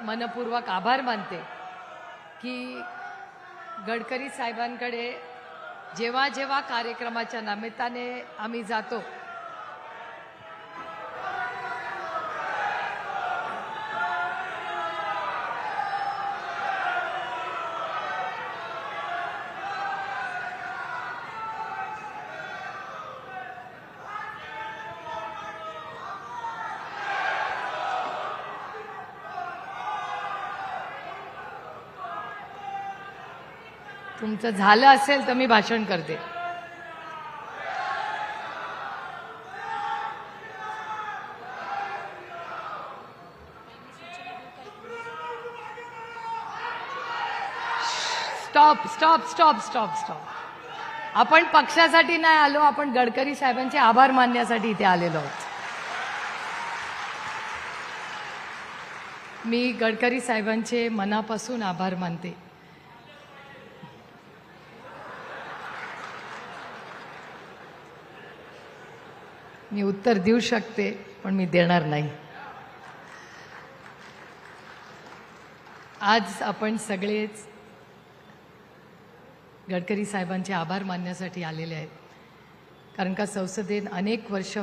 मनपूर्वक आभार मानते की गडकरी साहेबांकडे जेव्हा जेव्हा कार्यक्रमाच्या निमित्ताने आम्ही जातो तुमचं झालं असेल तर मी भाषण करते। Stop stop stop stop stop. आपण पक्षासाठी नाही आलो, आपण गडकरी साहेबांचे आभार मानण्यासाठी इथे आलेलो आहोत। मी गडकरी साहेबांचे मनापासून आभार मानते। मी उत्तर देऊ शकते पण मी देणार नाही। आज आपण सगळेच गडकरी साहेबांचे आभार मानण्यासाठी आलेले आहेत, कारण का संसदेत अनेक वर्ष